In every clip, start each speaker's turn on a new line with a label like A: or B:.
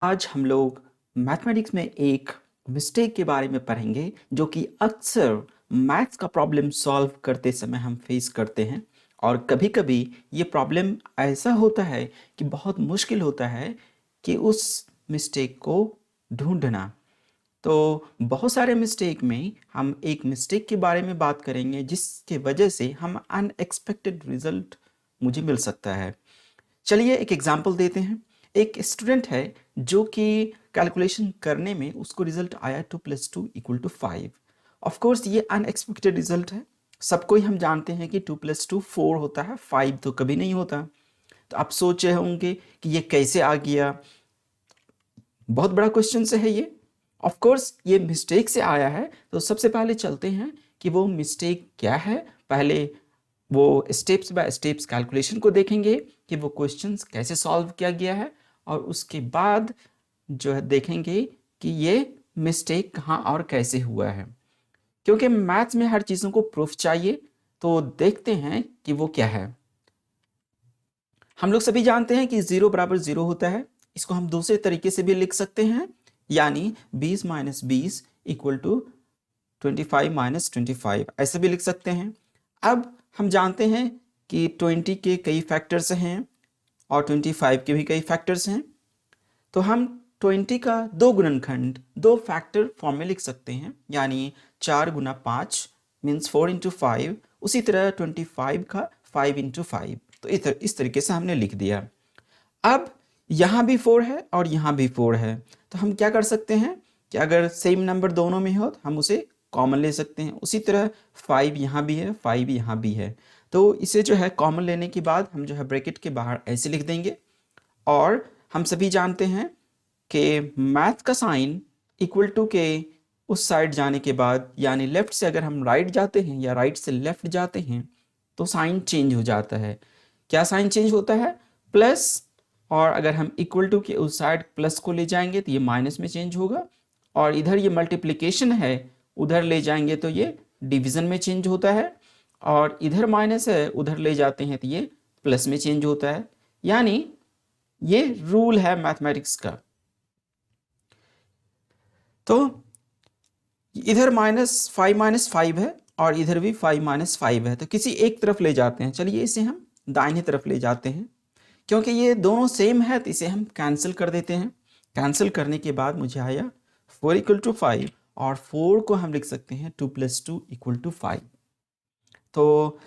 A: आज हम लोग मैथमेटिक्स में एक मिस्टेक के बारे में पढ़ेंगे जो कि अक्सर मैथ्स का प्रॉब्लम सॉल्व करते समय हम फेस करते हैं। और कभी-कभी ये प्रॉब्लम ऐसा होता है कि बहुत मुश्किल होता है कि उस मिस्टेक को ढूंढना। तो बहुत सारे मिस्टेक में हम एक मिस्टेक के बारे में बात करेंगे जिसके वजह से हम अनएक्सपेक्टेड रिजल्ट मुझे मिल सकता है। चलिए एक एग्जांपल देते हैं। एक स्टूडेंट है जो कि कैलकुलेशन करने में उसको रिजल्ट आया 2+2=5। ऑफ कोर्स ये अनएक्सपेक्टेड रिजल्ट है। सबको ही हम जानते हैं कि 2+2 4 होता है, 5 तो कभी नहीं होता। तो आप सोच रहे होंगे कि ये कैसे आ गया। बहुत बड़ा क्वेश्चन से है ये। ऑफ कोर्स ये मिस्टेक से आया है। तो सबसे पहले चलते हैं कि वो मिस्टेक क्या है। पहले वो स्टेप्स बाय स्टेप्स कैलकुलेशन को देखेंगे कि वो क्वेश्चंस कैसे सॉल्व किया गया है, और उसके बाद जो है देखेंगे कि ये मिस्टेक कहाँ और कैसे हुआ है। क्योंकि मैथ्स में हर चीज़ों को प्रूफ चाहिए, तो देखते हैं कि वो क्या है। हम लोग सभी जानते हैं कि 0 बराबर 0 होता है। इसको हम दूसरे तरीके से भी लिख सकते हैं, यानी 20 - 20 = 25 - 25 ऐसे भी लिख सकते हैं। अब हम जानते हैं कि 20 के कई फैक्टर्स हैं और 25 के भी कई फैक्टर्स हैं। तो हम 20 का दो गुणनखंड, दो फैक्टर फॉर्म में लिख सकते हैं, यानी 4 × 5 मीन्स 4 × 5। उसी तरह 25 का 5 × 5। तो इस तरीके से हमने लिख दिया। अब यहाँ भी 4 है और यहाँ भी 4 है। तो हम क्या कर सकते हैं कि अगर सेम नंबर दोनों में हो तो हम उसे कॉमन ले सकते हैं। उसी तरह 5 यहाँ भी है, 5 यहाँ भी है। तो इसे जो है कॉमन लेने के बाद हम जो है ब्रैकेट के बाहर ऐसे लिख देंगे। और हम सभी जानते हैं कि मैथ का साइन इक्वल टू के उस साइड जाने के बाद, यानी लेफ्ट से अगर हम राइट जाते हैं या राइट से लेफ्ट जाते हैं, तो साइन चेंज हो जाता है। क्या साइन चेंज होता है? प्लस। और अगर हम इक्वल टू के उस साइड प्लस को ले जाएंगे तो ये माइनस में चेंज होगा। और इधर ये मल्टीप्लिकेशन है, उधर ले जाएंगे तो ये डिवीज़न में चेंज होता है। और इधर माइनस है, उधर ले जाते हैं तो ये प्लस में चेंज होता है। यानी ये रूल है मैथमेटिक्स का। तो इधर -5 है और इधर भी 5 - 5 है, तो किसी एक तरफ ले जाते हैं। चलिए इसे हम दाहिने तरफ ले जाते हैं। क्योंकि ये दोनों सेम है तो इसे हम कैंसिल कर देते हैं। कैंसिल करने के बाद मुझे आया 4 = 5, और 4 को हम लिख सकते हैं 2+2 = 5। तो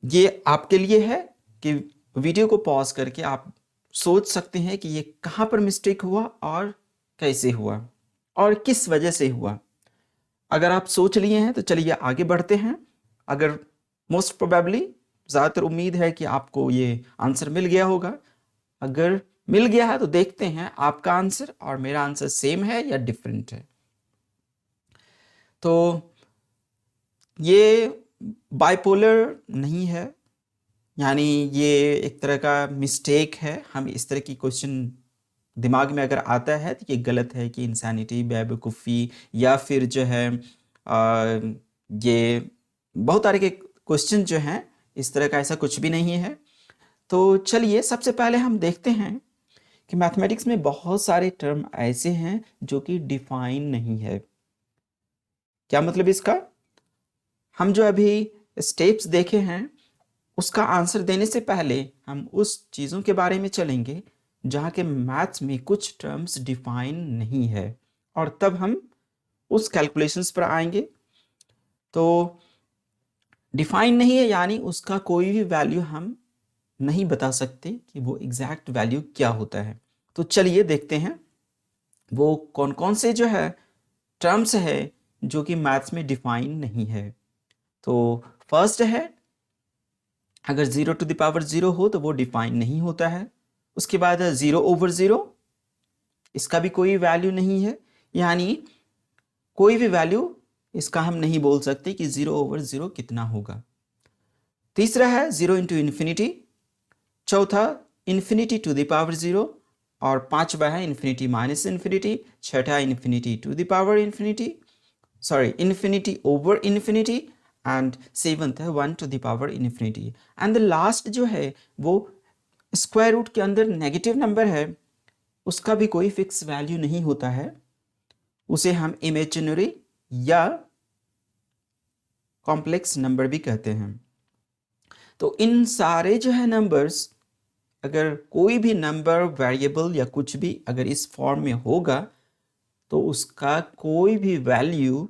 A: ये आपके लिए है कि वीडियो को पॉज करके आप सोच सकते हैं कि ये कहाँ पर मिस्टेक हुआ और कैसे हुआ और किस वजह से हुआ। अगर आप सोच लिए हैं तो चलिए आगे बढ़ते हैं। अगर मोस्ट प्रोबेबली, ज़्यादातर उम्मीद है कि आपको ये आंसर मिल गया होगा। अगर मिल गया है तो देखते हैं आपका आंसर और मेरा आंसर सेम है या डिफरेंट है। तो ये बाइपोलर नहीं है, यानी ये एक तरह का मिस्टेक है। हम इस तरह की क्वेश्चन दिमाग में अगर आता है तो ये गलत है कि इंसानिटी, बेवकूफ़ी, या फिर जो है ये बहुत सारे के क्वेश्चन जो हैं इस तरह का, ऐसा कुछ भी नहीं है। तो चलिए सबसे पहले हम देखते हैं कि मैथमेटिक्स में बहुत सारे टर्म ऐसे हैं जो कि डिफाइन नहीं है। क्या मतलब इसका? हम जो अभी स्टेप्स देखे हैं उसका आंसर देने से पहले हम उस चीज़ों के बारे में चलेंगे जहाँ के मैथ्स में कुछ टर्म्स डिफाइन नहीं है, और तब हम उस कैलकुलेशंस पर आएंगे। तो डिफाइन नहीं है यानी उसका कोई भी वैल्यू हम नहीं बता सकते कि वो एग्जैक्ट वैल्यू क्या होता है। तो चलिए देखते हैं वो कौन कौन से जो है टर्म्स है जो कि मैथ्स में डिफाइन नहीं है। तो फर्स्ट है, अगर 0⁻0 हो तो वो डिफाइन नहीं होता है। उसके बाद है 0/0, इसका भी कोई वैल्यू नहीं है, यानी कोई भी वैल्यू इसका हम नहीं बोल सकते कि 0/0 कितना होगा। तीसरा है 0 × ∞। चौथा ∞⁻0। और पांचवा है ∞−∞। छठा ∞⁻∞, सॉरी ∞/∞। एंड सेवंथ है 1⁻∞। एंड द लास्ट जो है वो स्क्वायर रूट के अंदर नेगेटिव नंबर है, उसका भी कोई फिक्स वैल्यू नहीं होता है, उसे हम इमेजिनरी या कॉम्प्लेक्स नंबर भी कहते हैं। तो इन सारे जो है नंबर्स, अगर कोई भी नंबर, वेरिएबल या कुछ भी अगर इस फॉर्म में होगा तो उसका कोई भी वैल्यू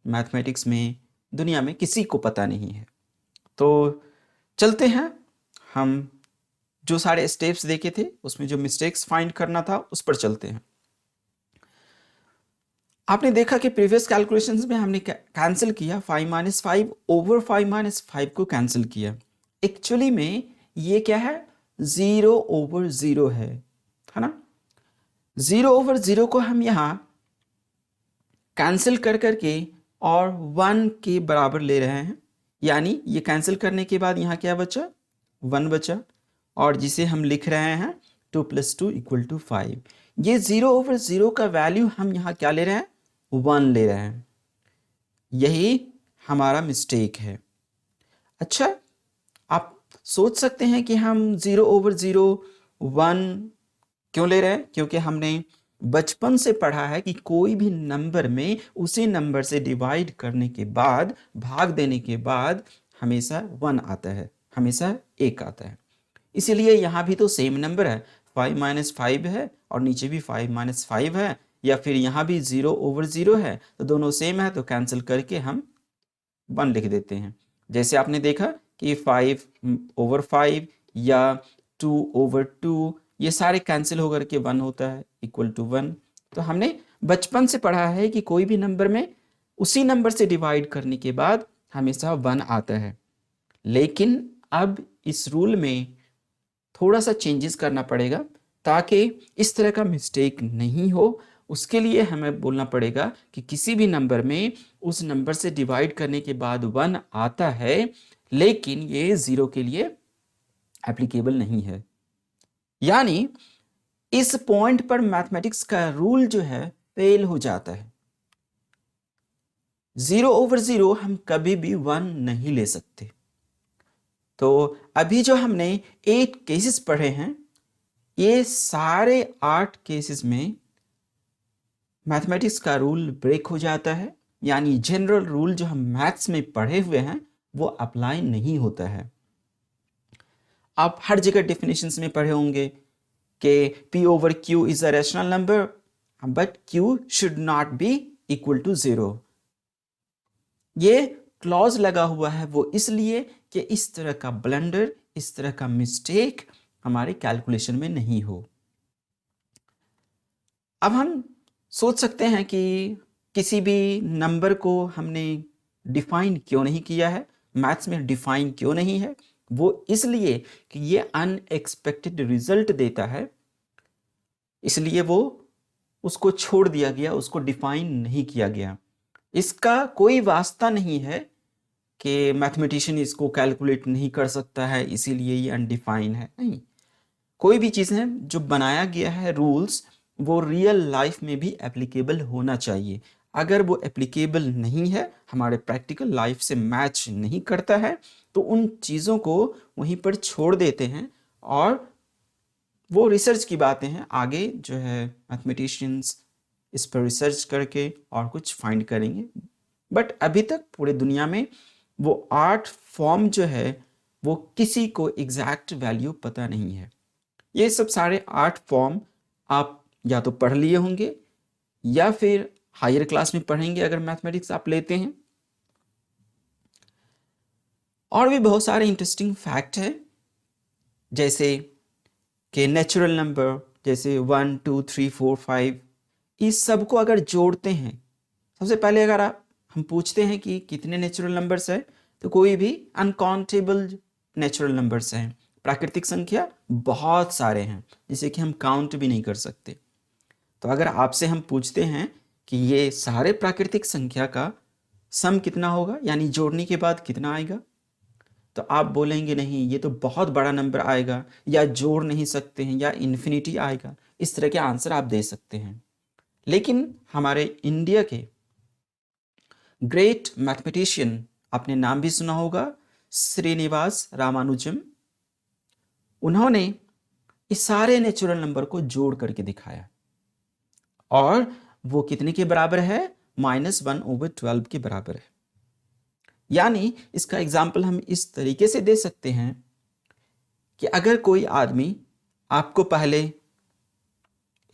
A: मैथमेटिक्स में दुनिया में किसी को पता नहीं है। तो चलते हैं, हम जो सारे स्टेप्स देखे थे उसमें जो मिस्टेक्स फाइंड करना था उस पर चलते हैं। आपने देखा कि प्रीवियस कैलकुलेशंस में हमने कैंसिल किया 5 - 5 ओवर 5 - 5 को कैंसिल किया। एक्चुअली में ये क्या है, 0 ओवर 0 है ना। 0 ओवर 0 को हम यहाँ कैंसिल कर करके और 1 के बराबर ले रहे हैं, यानी ये कैंसिल करने के बाद यहाँ क्या बचा, 1 बचा, और जिसे हम लिख रहे हैं 2 + 2 = 5। ये 0 ओवर 0 का वैल्यू हम यहाँ क्या ले रहे हैं, 1 ले रहे हैं। यही हमारा मिस्टेक है। अच्छा, आप सोच सकते हैं कि हम 0 ओवर 0 1 क्यों ले रहे हैं, क्योंकि हमने बचपन से पढ़ा है कि कोई भी नंबर में उसी नंबर से डिवाइड करने के बाद, भाग देने के बाद हमेशा 1 आता है, हमेशा 1 आता है। इसीलिए यहाँ भी तो सेम नंबर है, 5 - 5 है और नीचे भी 5 - 5 है, या फिर यहाँ भी 0 ओवर 0 है, तो दोनों सेम है, तो कैंसिल करके हम 1 लिख देते हैं। जैसे आपने देखा कि 5 ओवर 5 या 2 ओवर 2, ये सारे कैंसिल होकर के 1 होता है, =1। तो हमने बचपन से पढ़ा है कि कोई भी नंबर में उसी नंबर से डिवाइड करने के बाद हमेशा 1 आता है। लेकिन अब इस रूल में थोड़ा सा चेंजेस करना पड़ेगा ताकि इस तरह का मिस्टेक नहीं हो। उसके लिए हमें बोलना पड़ेगा कि किसी भी नंबर में उस नंबर से डिवाइड करने के बाद 1 आता है, लेकिन ये 0 के लिए एप्लीकेबल नहीं है। यानी इस पॉइंट पर मैथमेटिक्स का रूल जो है फेल हो जाता है। 0 ओवर 0 हम कभी भी 1 नहीं ले सकते। तो अभी जो हमने 8 केसेस पढ़े हैं, ये सारे 8 केसेस में मैथमेटिक्स का रूल ब्रेक हो जाता है, यानी जनरल रूल जो हम मैथ्स में पढ़े हुए हैं वो अप्लाई नहीं होता है। आप हर जगह डेफिनेशंस में पढ़े होंगे कि P over Q is a rational number but Q should not be equal to 0। ये क्लॉज लगा हुआ है वो इसलिए कि इस तरह का ब्लंडर, इस तरह का मिस्टेक हमारे कैलकुलेशन में नहीं हो। अब हम सोच सकते हैं कि किसी भी नंबर को हमने डिफाइन क्यों नहीं किया है, मैथ्स में डिफाइन क्यों नहीं है। वो इसलिए कि ये अनएक्सपेक्टेड रिजल्ट देता है, इसलिए वो उसको छोड़ दिया गया, उसको डिफाइन नहीं किया गया। इसका कोई वास्ता नहीं है कि मैथमेटिशियन इसको कैलकुलेट नहीं कर सकता है इसीलिए ये अनडिफाइन है, नहीं। कोई भी चीज़ है जो बनाया गया है रूल्स, वो रियल लाइफ में भी एप्लीकेबल होना चाहिए। अगर वो एप्लीकेबल नहीं है, हमारे प्रैक्टिकल लाइफ से मैच नहीं करता है, तो उन चीज़ों को वहीं पर छोड़ देते हैं और वो रिसर्च की बातें हैं। आगे जो है मैथमेटिशियंस इस पर रिसर्च करके और कुछ फाइंड करेंगे। बट अभी तक पूरे दुनिया में वो 8 फॉर्म जो है वो किसी को एग्जैक्ट वैल्यू पता नहीं है। ये सब सारे 8 फॉर्म आप या तो पढ़ लिए होंगे या फिर हायर क्लास में पढ़ेंगे अगर मैथमेटिक्स आप लेते हैं। और भी बहुत सारे इंटरेस्टिंग फैक्ट है, जैसे कि नेचुरल नंबर जैसे 1 2 3 4 5, इस सब को अगर जोड़ते हैं, सबसे पहले अगर हम पूछते हैं कि कितने नेचुरल नंबर्स हैं, तो कोई भी अनकाउंटेबल नेचुरल नंबर्स हैं। प्राकृतिक संख्या बहुत सारे हैं जिसे कि हम काउंट भी नहीं कर सकते। तो अगर आपसे हम पूछते हैं कि ये सारे प्राकृतिक संख्या का सम कितना होगा, यानी जोड़ने के बाद कितना आएगा, तो आप बोलेंगे नहीं ये तो बहुत बड़ा नंबर आएगा, या जोड़ नहीं सकते हैं, या इन्फिनिटी आएगा। इस तरह के आंसर आप दे सकते हैं। लेकिन हमारे इंडिया के ग्रेट मैथमेटिशियन, आपने नाम भी सुना होगा, श्रीनिवास रामानुजम, उन्होंने इस सारे नेचुरल नंबर को जोड़ करके दिखाया और वो कितने के बराबर है, -1/12 के बराबर है। यानी इसका एग्जाम्पल हम इस तरीके से दे सकते हैं कि अगर कोई आदमी आपको पहले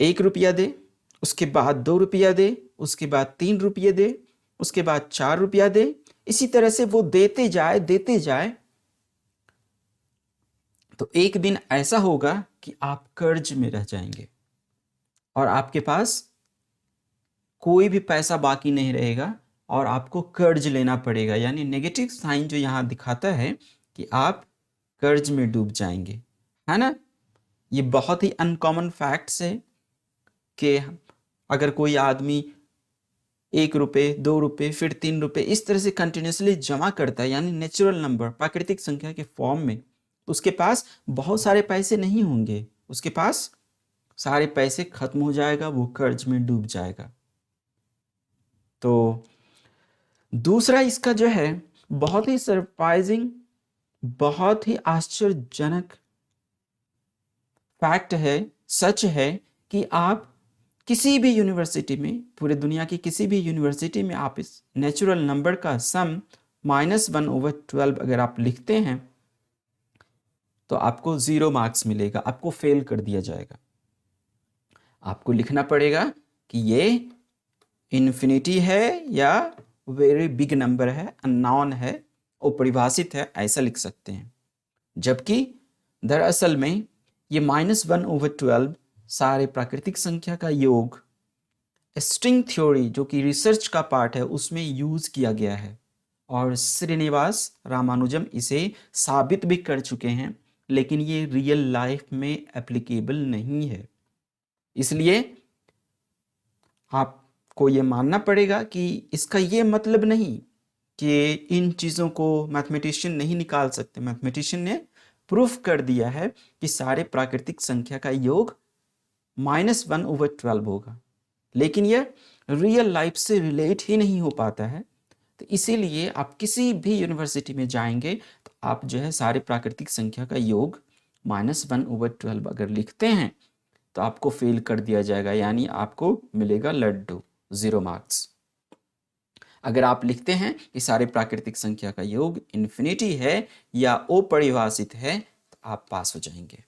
A: 1 रुपया दे, उसके बाद 2 रुपया दे, उसके बाद 3 रुपये दे, उसके बाद 4 रुपया दे, इसी तरह से वो देते जाए, तो एक दिन ऐसा होगा कि आप कर्ज में रह जाएंगे और आपके पास कोई भी पैसा बाकी नहीं रहेगा और आपको कर्ज लेना पड़ेगा। यानी नेगेटिव साइन जो यहाँ दिखाता है कि आप कर्ज में डूब जाएंगे, है ना। ये बहुत ही अनकॉमन फैक्ट्स है कि अगर कोई आदमी 1 रुपये, 2 रुपये, फिर 3 रुपये इस तरह से कंटिन्यूसली जमा करता है, यानी नेचुरल नंबर प्राकृतिक संख्या के फॉर्म में, तो उसके पास बहुत सारे पैसे नहीं होंगे, उसके पास सारे पैसे खत्म हो जाएगा, वो कर्ज में डूब जाएगा। तो दूसरा इसका जो है बहुत ही सरप्राइजिंग, बहुत ही आश्चर्यजनक फैक्ट है, सच है कि आप किसी भी यूनिवर्सिटी में, पूरे दुनिया की किसी भी यूनिवर्सिटी में आप इस नेचुरल नंबर का सम -1/12 अगर आप लिखते हैं तो आपको 0 मार्क्स मिलेगा, आपको फेल कर दिया जाएगा। आपको लिखना पड़ेगा कि ये इन्फिनिटी है या वेरी बिग नंबर है, अननोन है, अपरिभाषित है, ऐसा लिख सकते हैं। जबकि दरअसल में ये -1/12 सारे प्राकृतिक संख्या का योग स्ट्रिंग थ्योरी जो कि रिसर्च का पार्ट है उसमें यूज किया गया है और श्रीनिवास रामानुजम इसे साबित भी कर चुके हैं, लेकिन ये रियल लाइफ में एप्लीकेबल नहीं है। इसलिए आपको ये मानना पड़ेगा कि इसका ये मतलब नहीं कि इन चीज़ों को मैथमेटिशियन नहीं निकाल सकते। मैथमेटिशियन ने प्रूफ कर दिया है कि सारे प्राकृतिक संख्या का योग -1/12 होगा, लेकिन यह रियल लाइफ से रिलेट ही नहीं हो पाता है। तो इसीलिए आप किसी भी यूनिवर्सिटी में जाएंगे तो आप जो है सारे प्राकृतिक संख्या का योग -1/12 अगर लिखते हैं तो आपको फेल कर दिया जाएगा, यानी आपको मिलेगा लड्डू, 0 मार्क्स। अगर आप लिखते हैं कि सारे प्राकृतिक संख्या का योग इन्फिनिटी है या अपरिभाषित है तो आप पास हो जाएंगे।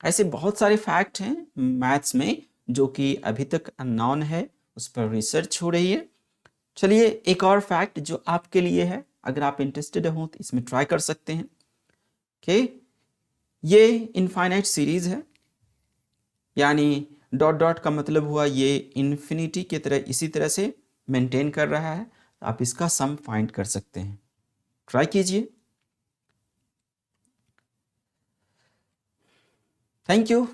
A: ऐसे बहुत सारे फैक्ट हैं मैथ्स में जो कि अभी तक अननोन है, उस पर रिसर्च हो रही है। चलिए एक और फैक्ट जो आपके लिए है, अगर आप इंटरेस्टेड हो तो इसमें ट्राई कर सकते हैं कि ये इनफाइनाइट सीरीज है, यानी डॉट डॉट का मतलब हुआ ये इन्फिनिटी की तरह इसी तरह से मेंटेन कर रहा है, तो आप इसका सम फाइंड कर सकते हैं। ट्राई कीजिए। Thank you.